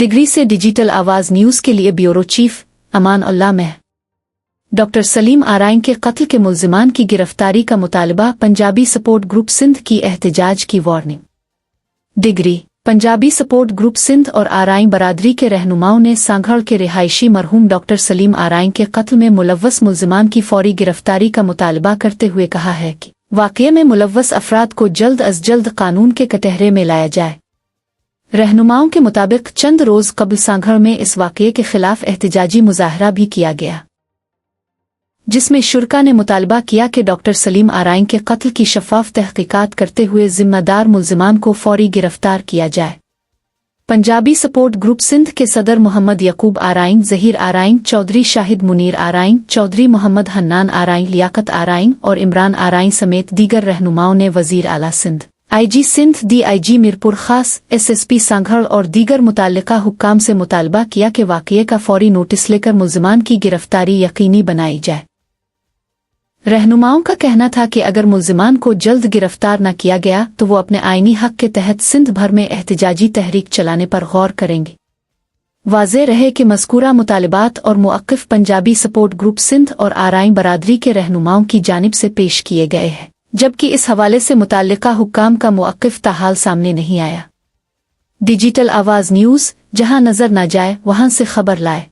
Degree से digital आवाज news के लिए ब्यूरो चीफ अमान उल्लाह में डॉक्टर सलीम आराइन के कत्ल के मुल्जिमान की गिरफ्तारी का मुतालबा, पंजाबी सपोर्ट ग्रुप सिंध की एहतजाज की warning. Degree Punjabi support group Sindh और आराइन बरादरी के रहनुमाओं ने सांघड़ के रिहायशी मरहूम डॉक्टर सलीम आराइन के कत्ल में मुलव्वस मुल्जिमान की फौरी गिरफ्तारी का मुतालबा करते हुए कहा है कि वाक़ये में मुलव्वस अफराद को जल्द अज जल्द कानून के कटहरे में लाया जाए। रहनुमाओं के मुताबिक चंद रोज कबल सांघड़ में इस वाक़ये के खिलाफ एहतजाजी मुजाहरा भी किया गया, जिसमें शुरका ने मुतालबा किया कि डॉक्टर सलीम आराइन के कत्ल की शफाफ तहकीकात करते हुए जिम्मेदार मुल्जिमान को फौरी गिरफ्तार किया जाए। पंजाबी सपोर्ट ग्रुप सिंध के सदर मोहम्मद यकूब आराइन, ज़हीर आराइन, चौधरी शाहिद मुनीर आराइन, चौधरी मोहम्मद हन्नान आराइन, लियाकत आराइन और इमरान आराइन समेत दीगर रहनुमाओं ने वज़ीर आला सिंध, IG सिंध, DIG मीरपुर खास, SSP सांघड़ और दीगर मुताल्लिका हुक्काम से मुतालबा किया कि वाक़ये का फौरी नोटिस लेकर मुल्जिमान की गिरफ्तारी यकीनी बनाई जाए। रहनुमाओं का कहना था कि अगर मुल्जिमान को जल्द गिरफ्तार न किया गया तो वो अपने आईनी हक के तहत सिंध भर में एहतजाजी तहरीक चलाने पर गौर करेंगे। वाज़ेह रहे कि मज़कूरा मुतालिबात और मुअक्किफ़ पंजाबी सपोर्ट ग्रुप सिंध और आराइन बरादरी के रहनुमाओं की जानिब से पेश किए गए हैं, जबकि इस हवाले से मुताल्लिका हुक्काम का मुअक्किफ़ ताहाल सामने नहीं आया। डिजिटल आवाज़ न्यूज़, जहां नजर न जाए वहां से खबर लाए।